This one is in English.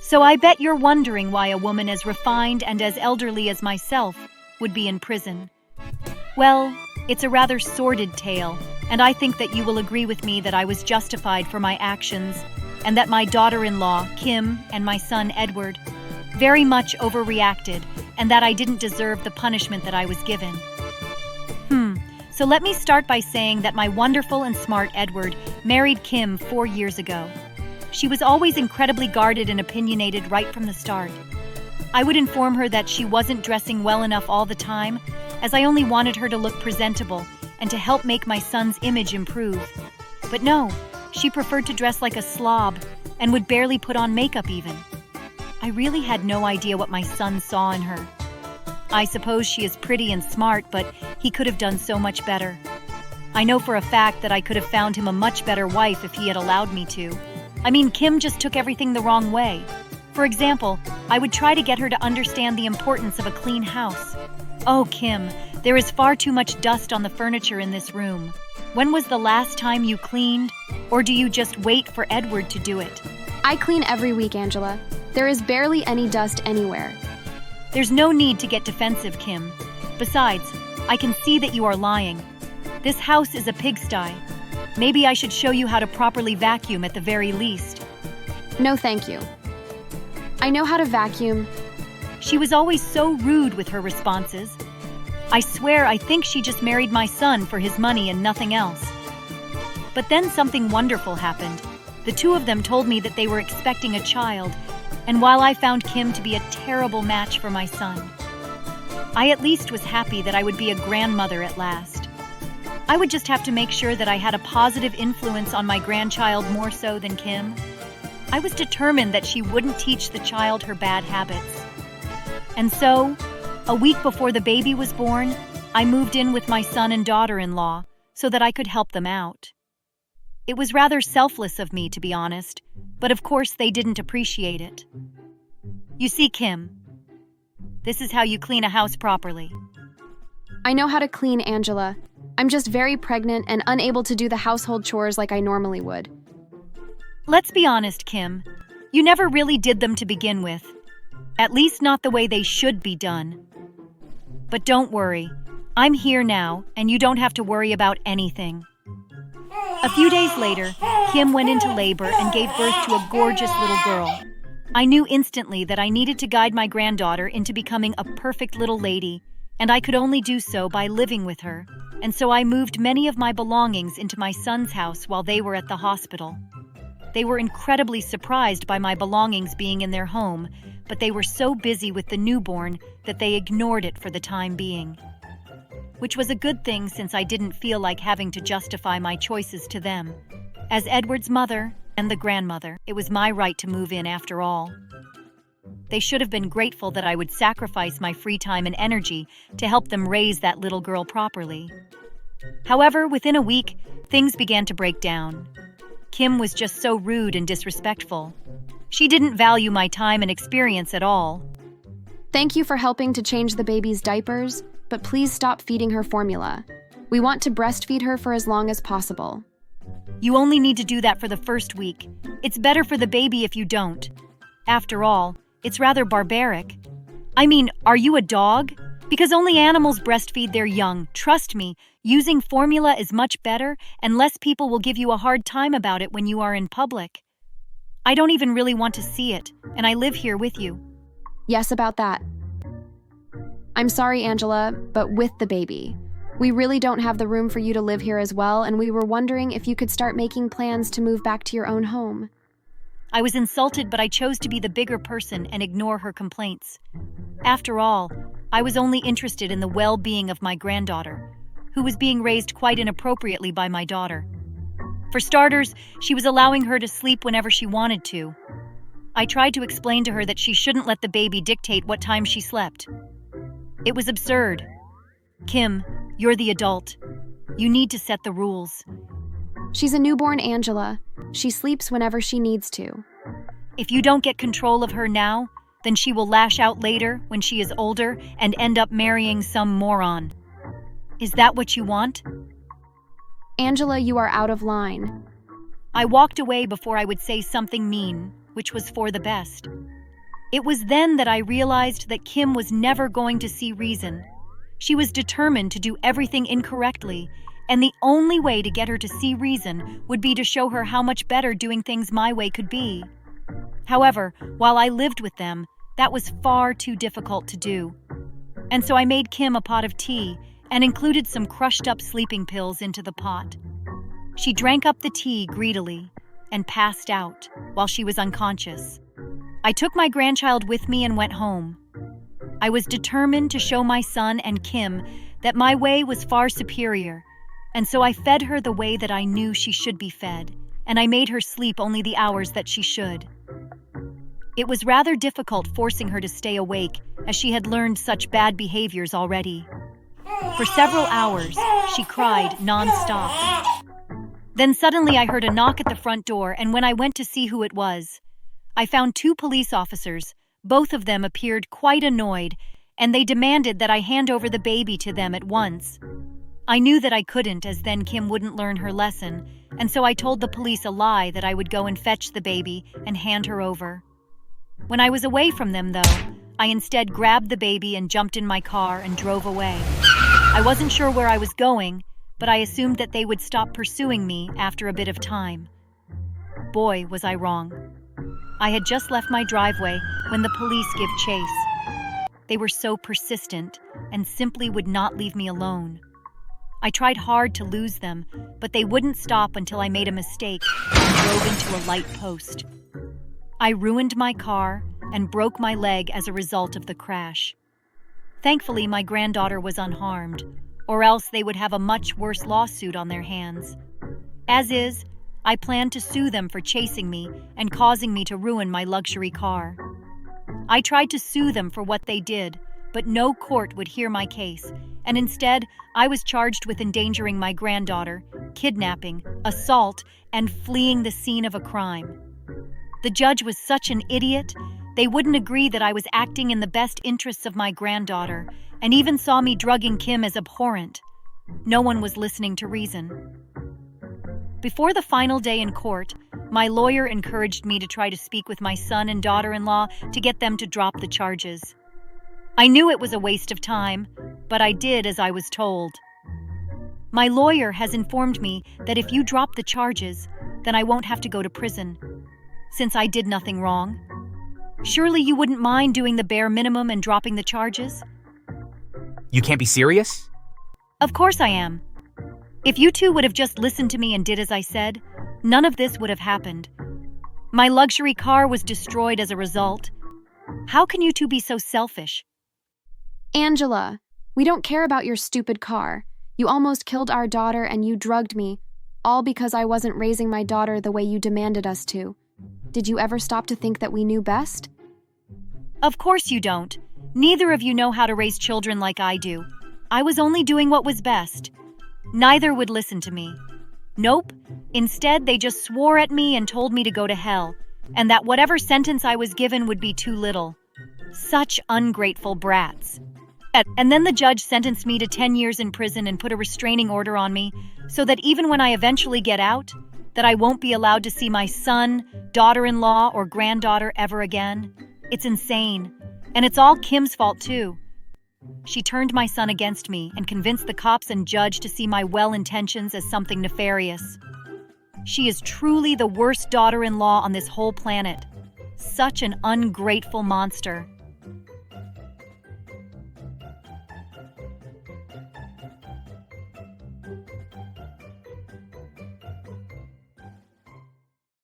So I bet you're wondering why a woman as refined and as elderly as myself would be in prison. Well, it's a rather sordid tale, and I think that you will agree with me that I was justified for my actions, and that my daughter-in-law, Kim, and my son, Edward, very much overreacted, and that I didn't deserve the punishment that I was given. So let me start by saying that my wonderful and smart Edward married Kim 4 years ago. She was always incredibly guarded and opinionated right from the start. I would inform her that she wasn't dressing well enough all the time, as I only wanted her to look presentable and to help make my son's image improve. But no, she preferred to dress like a slob and would barely put on makeup even. I really had no idea what my son saw in her. I suppose she is pretty and smart, but he could have done so much better. I know for a fact that I could have found him a much better wife if he had allowed me to. I mean, Kim just took everything the wrong way. For example, I would try to get her to understand the importance of a clean house. Oh, Kim, there is far too much dust on the furniture in this room. When was the last time you cleaned? Or do you just wait for Edward to do it? I clean every week, Angela. There is barely any dust anywhere. There's no need to get defensive, Kim. Besides, I can see that you are lying. This house is a pigsty. Maybe I should show you how to properly vacuum at the very least. No, thank you. I know how to vacuum. She was always so rude with her responses. I swear I think she just married my son for his money and nothing else. But then something wonderful happened. The two of them told me that they were expecting a child, and while I found Kim to be a terrible match for my son, I at least was happy that I would be a grandmother at last. I would just have to make sure that I had a positive influence on my grandchild more so than Kim. I was determined that she wouldn't teach the child her bad habits. And so, a week before the baby was born, I moved in with my son and daughter-in-law so that I could help them out. It was rather selfless of me, to be honest, but of course they didn't appreciate it. You see, Kim, this is how you clean a house properly. I know how to clean, Angela. I'm just very pregnant and unable to do the household chores like I normally would. Let's be honest, Kim. You never really did them to begin with. At least not the way they should be done. But don't worry. I'm here now, and you don't have to worry about anything. A few days later, Kim went into labor and gave birth to a gorgeous little girl. I knew instantly that I needed to guide my granddaughter into becoming a perfect little lady, and I could only do so by living with her, and so I moved many of my belongings into my son's house while they were at the hospital. They were incredibly surprised by my belongings being in their home, but they were so busy with the newborn that they ignored it for the time being. Which was a good thing since I didn't feel like having to justify my choices to them. As Edward's mother and the grandmother, it was my right to move in after all. They should have been grateful that I would sacrifice my free time and energy to help them raise that little girl properly. However, within a week, things began to break down. Kim was just so rude and disrespectful. She didn't value my time and experience at all. Thank you for helping to change the baby's diapers, but please stop feeding her formula. We want to breastfeed her for as long as possible. You only need to do that for the first week. It's better for the baby if you don't. After all, it's rather barbaric. I mean, are you a dog? Because only animals breastfeed their young. Trust me, using formula is much better, and less people will give you a hard time about it when you are in public. I don't even really want to see it, and I live here with you. Yes, about that. I'm sorry, Angela, but with the baby. We really don't have the room for you to live here as well, and we were wondering if you could start making plans to move back to your own home. I was insulted, but I chose to be the bigger person and ignore her complaints. After all, I was only interested in the well-being of my granddaughter, who was being raised quite inappropriately by my daughter. For starters, she was allowing her to sleep whenever she wanted to. I tried to explain to her that she shouldn't let the baby dictate what time she slept. It was absurd. Kim, you're the adult. You need to set the rules. She's a newborn, Angela. She sleeps whenever she needs to. If you don't get control of her now, then she will lash out later when she is older and end up marrying some moron. Is that what you want? Angela, you are out of line. I walked away before I would say something mean, which was for the best. It was then that I realized that Kim was never going to see reason. She was determined to do everything incorrectly, and the only way to get her to see reason would be to show her how much better doing things my way could be. However, while I lived with them, that was far too difficult to do. And so I made Kim a pot of tea and included some crushed-up sleeping pills into the pot. She drank up the tea greedily and passed out while she was unconscious. I took my grandchild with me and went home. I was determined to show my son and Kim that my way was far superior, and so I fed her the way that I knew she should be fed, and I made her sleep only the hours that she should. It was rather difficult forcing her to stay awake, as she had learned such bad behaviors already. For several hours, she cried non-stop. Then suddenly I heard a knock at the front door, and when I went to see who it was, I found 2 police officers. Both of them appeared quite annoyed, and they demanded that I hand over the baby to them at once. I knew that I couldn't, as then Kim wouldn't learn her lesson, and so I told the police a lie that I would go and fetch the baby and hand her over. When I was away from them, though, I instead grabbed the baby and jumped in my car and drove away. I wasn't sure where I was going, but I assumed that they would stop pursuing me after a bit of time. Boy, was I wrong. I had just left my driveway when the police gave chase. They were so persistent and simply would not leave me alone. I tried hard to lose them, but they wouldn't stop until I made a mistake and drove into a light post. I ruined my car and broke my leg as a result of the crash. Thankfully, my granddaughter was unharmed, or else they would have a much worse lawsuit on their hands. As is, I planned to sue them for chasing me and causing me to ruin my luxury car. I tried to sue them for what they did, but no court would hear my case, and instead, I was charged with endangering my granddaughter, kidnapping, assault, and fleeing the scene of a crime. The judge was such an idiot, they wouldn't agree that I was acting in the best interests of my granddaughter, and even saw me drugging Kim as abhorrent. No one was listening to reason. Before the final day in court, my lawyer encouraged me to try to speak with my son and daughter-in-law to get them to drop the charges. I knew it was a waste of time, but I did as I was told. My lawyer has informed me that if you drop the charges, then I won't have to go to prison, since I did nothing wrong. Surely you wouldn't mind doing the bare minimum and dropping the charges? You can't be serious? Of course I am. If you two would have just listened to me and did as I said, none of this would have happened. My luxury car was destroyed as a result. How can you two be so selfish? Angela, we don't care about your stupid car. You almost killed our daughter and you drugged me, all because I wasn't raising my daughter the way you demanded us to. Did you ever stop to think that we knew best? Of course you don't. Neither of you know how to raise children like I do. I was only doing what was best. Neither would listen to me. Nope. Instead, they just swore at me and told me to go to hell, and that whatever sentence I was given would be too little. Such ungrateful brats. And then the judge sentenced me to 10 years in prison and put a restraining order on me, so that even when I eventually get out, that I won't be allowed to see my son, daughter-in-law, or granddaughter ever again. It's insane. And it's all Kim's fault, too. She turned my son against me and convinced the cops and judge to see my well-intentions as something nefarious. She is truly the worst daughter-in-law on this whole planet. Such an ungrateful monster.